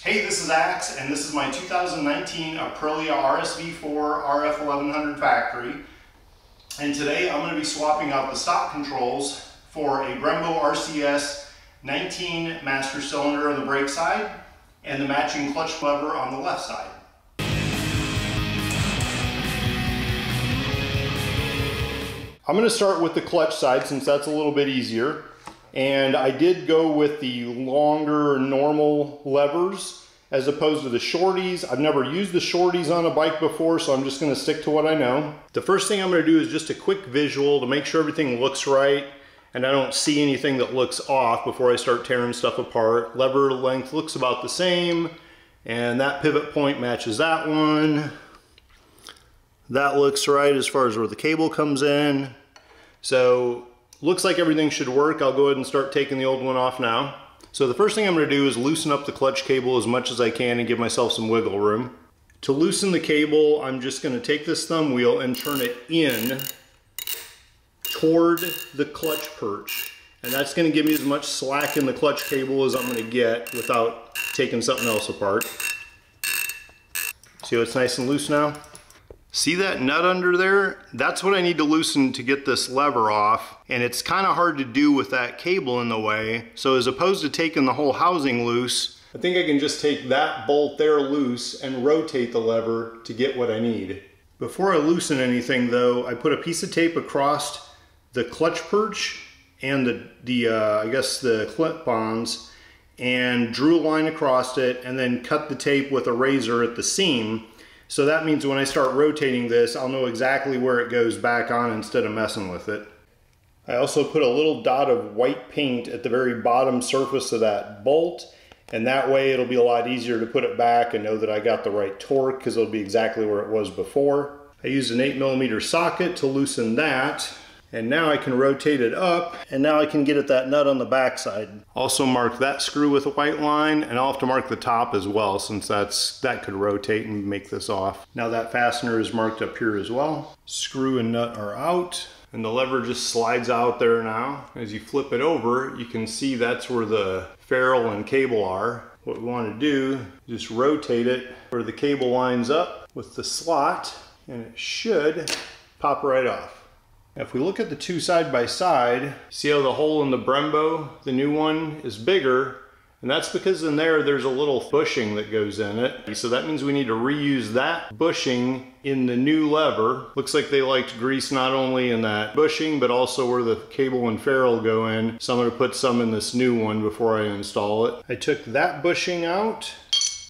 Hey, this is Axe, and this is my 2019 Aprilia RSV4 RF1100 factory. And today I'm going to be swapping out the stock controls for a Brembo RCS 19 master cylinder on the brake side and the matching clutch lever on the left side. I'm going to start with the clutch side since that's a little bit easier. And I did go with the longer normal levers as opposed to the shorties. I've never used the shorties on a bike before, so I'm just going to stick to what I know. The first thing I'm going to do is just a quick visual to make sure everything looks right and I don't see anything that looks off before I start tearing stuff apart. Lever length looks about the same, and that pivot point matches that one. That looks right as far as where the cable comes in. So looks like everything should work. I'll go ahead and start taking the old one off now. So the first thing I'm going to do is loosen up the clutch cable as much as I can and give myself some wiggle room. To loosen the cable, I'm just going to take this thumb wheel and turn it in toward the clutch perch. And that's going to give me as much slack in the clutch cable as I'm going to get without taking something else apart. See how it's nice and loose now? See that nut under there? That's what I need to loosen to get this lever off, and it's kind of hard to do with that cable in the way. So as opposed to taking the whole housing loose, I think I can just take that bolt there loose and rotate the lever to get what I need. Before I loosen anything though, I put a piece of tape across the clutch perch and I guess the clip-ons and drew a line across it and then cut the tape with a razor at the seam. So that means when I start rotating this, I'll know exactly where it goes back on instead of messing with it. I also put a little dot of white paint at the very bottom surface of that bolt, and that way it'll be a lot easier to put it back and know that I got the right torque because it'll be exactly where it was before. I used an 8mm socket to loosen that, and now I can rotate it up, and now I can get at that nut on the back side. Also mark that screw with a white line, and I'll have to mark the top as well since that could rotate and make this off. Now that fastener is marked up here as well. Screw and nut are out, and the lever just slides out there now. As you flip it over, you can see that's where the ferrule and cable are. What we want to do is just rotate it where the cable lines up with the slot, and it should pop right off. If we look at the two side by side, see how the hole in the Brembo, the new one, is bigger, and that's because in there's a little bushing that goes in it. So that means we need to reuse that bushing in the new lever. Looks like they liked grease not only in that bushing, but also where the cable and ferrule go in. So I'm going to put some in this new one before I install it. I took that bushing out,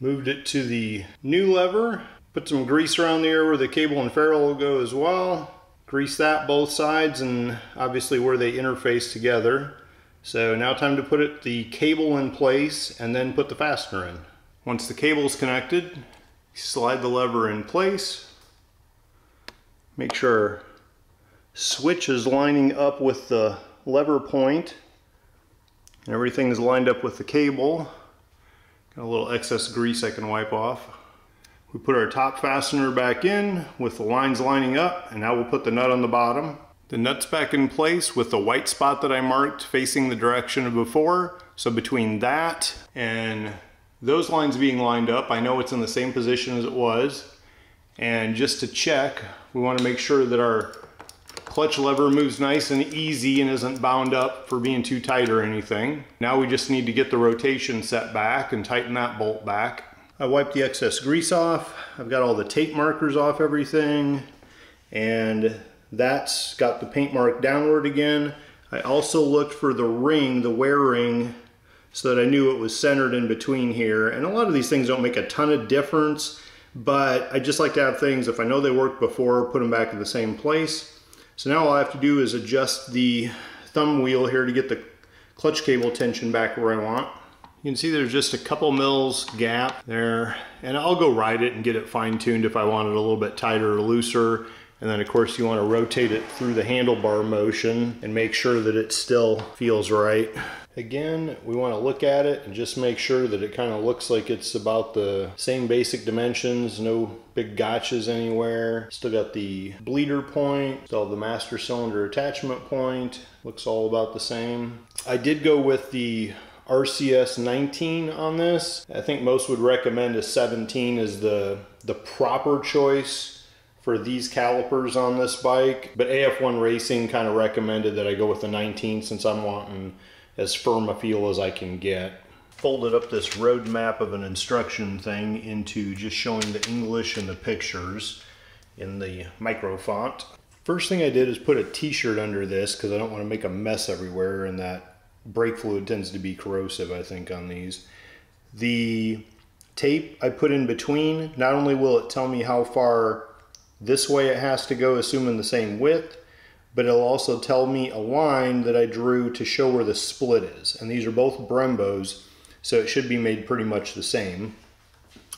moved it to the new lever, put some grease around there where the cable and ferrule will go as well. Grease that both sides and obviously where they interface together. So now time to put the cable in place and then put the fastener in. Once the cable is connected, slide the lever in place. Make sure our switch is lining up with the lever point and everything is lined up with the cable. Got a little excess grease I can wipe off. We put our top fastener back in with the lines lining up, and now we'll put the nut on the bottom. The nut's back in place with the white spot that I marked facing the direction of before. So between that and those lines being lined up, I know it's in the same position as it was. And just to check, we want to make sure that our clutch lever moves nice and easy and isn't bound up for being too tight or anything. Now we just need to get the rotation set back and tighten that bolt back. I wiped the excess grease off. I've got all the tape markers off everything, and that's got the paint mark downward again. I also looked for the ring, the wear ring, so that I knew it was centered in between here. And a lot of these things don't make a ton of difference, but I just like to have things, if I know they worked before, put them back in the same place. So now all I have to do is adjust the thumb wheel here to get the clutch cable tension back where I want. You can see there's just a couple mils gap there, and I'll go ride it and get it fine-tuned if I want it a little bit tighter or looser. And then of course you want to rotate it through the handlebar motion and make sure that it still feels right. Again, we want to look at it and just make sure that it kind of looks like it's about the same basic dimensions, no big gotchas anywhere. Still got the bleeder point, still have the master cylinder attachment point, looks all about the same. I did go with the RCS 19 on this. I think most would recommend a 17 as the proper choice for these calipers on this bike, but AF1 Racing kind of recommended that I go with the 19 since I'm wanting as firm a feel as I can get. Folded up this road map of an instruction thing into just showing the English and the pictures in the micro font. First thing I did is put a t-shirt under this because I don't want to make a mess everywhere, and that brake fluid tends to be corrosive, I think, on these. The tape I put in between, not only will it tell me how far this way it has to go, assuming the same width, but it'll also tell me a line that I drew to show where the split is. And these are both Brembos, so it should be made pretty much the same.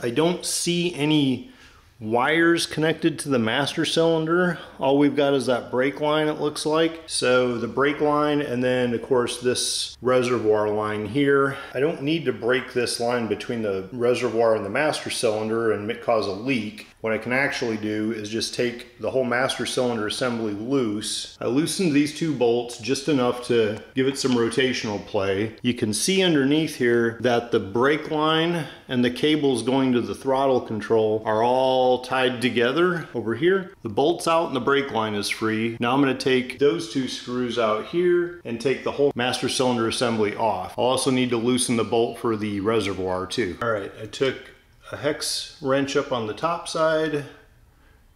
I don't see any wires connected to the master cylinder. All we've got is that brake line, it looks like. So the brake line, and then of course this reservoir line here. I don't need to break this line between the reservoir and the master cylinder and cause a leak. What I can actually do is just take the whole master cylinder assembly loose. I loosened these two bolts just enough to give it some rotational play. You can see underneath here that the brake line and the cables going to the throttle control are all tied together over here. The bolt's out and the brake line is free. Now I'm going to take those two screws out here and take the whole master cylinder assembly off. I'll also need to loosen the bolt for the reservoir too. All right, I took a hex wrench up on the top side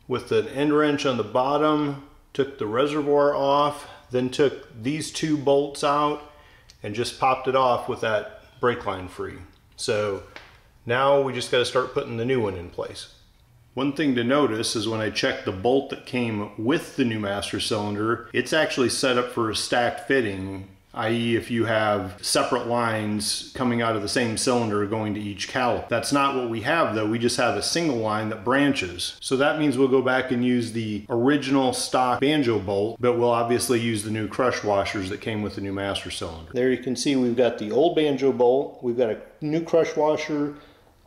with an end wrench on the bottom, took the reservoir off, then took these two bolts out and just popped it off with that brake line free. So now we just got to start putting the new one in place. One thing to notice is when I checked the bolt that came with the new master cylinder, it's actually set up for a stacked fitting, i.e. if you have separate lines coming out of the same cylinder going to each caliper. That's not what we have though, we just have a single line that branches. So that means we'll go back and use the original stock BANJO bolt, but we'll obviously use the new crush washers that came with the new master cylinder. There you can see we've got the old BANJO bolt, we've got a new crush washer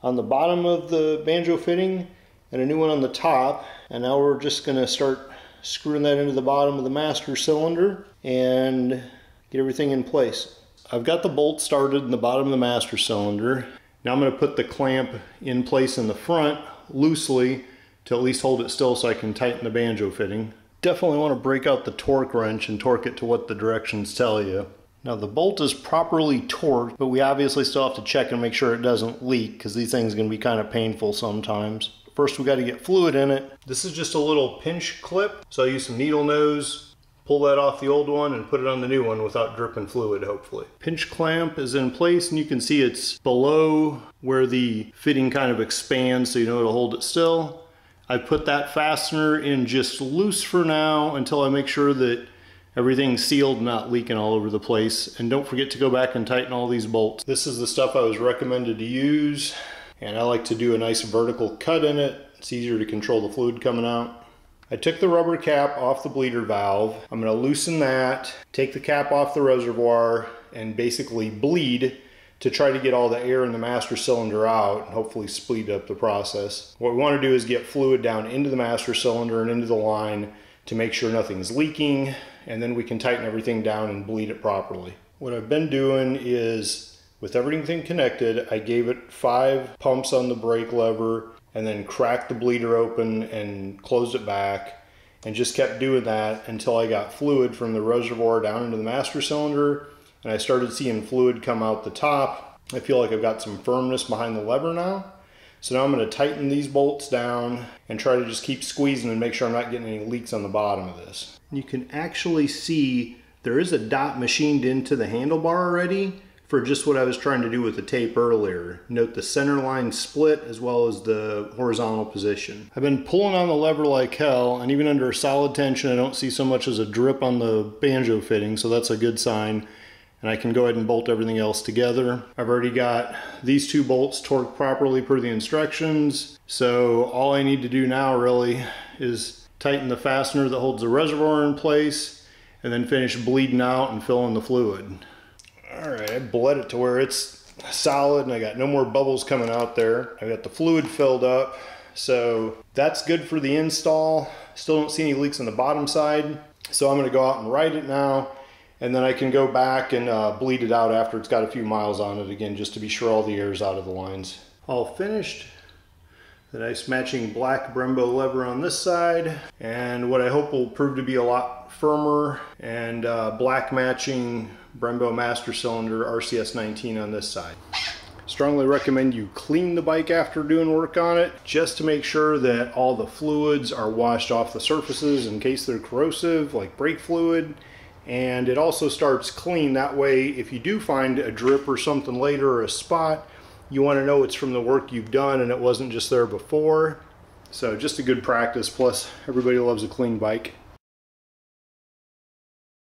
on the bottom of the BANJO fitting and a new one on the top, and now we're just going to start screwing that into the bottom of the master cylinder and get everything in place. I've got the bolt started in the bottom of the master cylinder. Now I'm going to put the clamp in place in the front loosely to at least hold it still so I can tighten the BANJO fitting. Definitely want to break out the torque wrench and torque it to what the directions tell you. Now the bolt is properly torqued, but we obviously still have to check and make sure it doesn't leak because these things are going to be kind of painful sometimes. First we got to get fluid in it. This is just a little pinch clip, so I use some needle nose, pull that off the old one and put it on the new one without dripping fluid, hopefully. Pinch clamp is in place and you can see it's below where the fitting kind of expands so you know it'll hold it still. I put that fastener in just loose for now until I make sure that everything's sealed and not leaking all over the place. And don't forget to go back and tighten all these bolts. This is the stuff I was recommended to use, and I like to do a nice vertical cut in it. It's easier to control the fluid coming out. I took the rubber cap off the bleeder valve. I'm going to loosen that, take the cap off the reservoir, and basically bleed to try to get all the air in the master cylinder out and hopefully speed up the process. What we want to do is get fluid down into the master cylinder and into the line to make sure nothing's leaking, and then we can tighten everything down and bleed it properly. What I've been doing is, with everything connected, I gave it 5 pumps on the brake lever and then cracked the bleeder open and closed it back and just kept doing that until I got fluid from the reservoir down into the master cylinder, and I started seeing fluid come out the top. I feel like I've got some firmness behind the lever now. So now I'm going to tighten these bolts down and try to just keep squeezing and make sure I'm not getting any leaks on the bottom of this. You can actually see there is a dot machined into the handlebar already for just what I was trying to do with the tape earlier. Note the center line split as well as the horizontal position. I've been pulling on the lever like hell, and even under solid tension I don't see so much as a drip on the BANJO fitting, so that's a good sign. And I can go ahead and bolt everything else together. I've already got these 2 bolts torqued properly per the instructions, so all I need to do now really is tighten the fastener that holds the reservoir in place and then finish bleeding out and fill in the fluid. Alright, I bled it to where it's solid and I got no more bubbles coming out there. I got the fluid filled up, so that's good for the install. Still don't see any leaks on the bottom side, so I'm going to go out and ride it now And then I can go back and bleed it out after it's got a few miles on it again, just to be sure all the air is out of the lines. All finished. The nice matching black Brembo lever on this side, and what I hope will prove to be a lot firmer and black matching Brembo master cylinder RCS 19 on this side. Strongly recommend you clean the bike after doing work on it, just to make sure that all the fluids are washed off the surfaces in case they're corrosive, like brake fluid. And it also starts clean. That way, if you do find a drip or something later or a spot, you want to know it's from the work you've done and it wasn't just there before. So just a good practice. Plus, everybody loves a clean bike.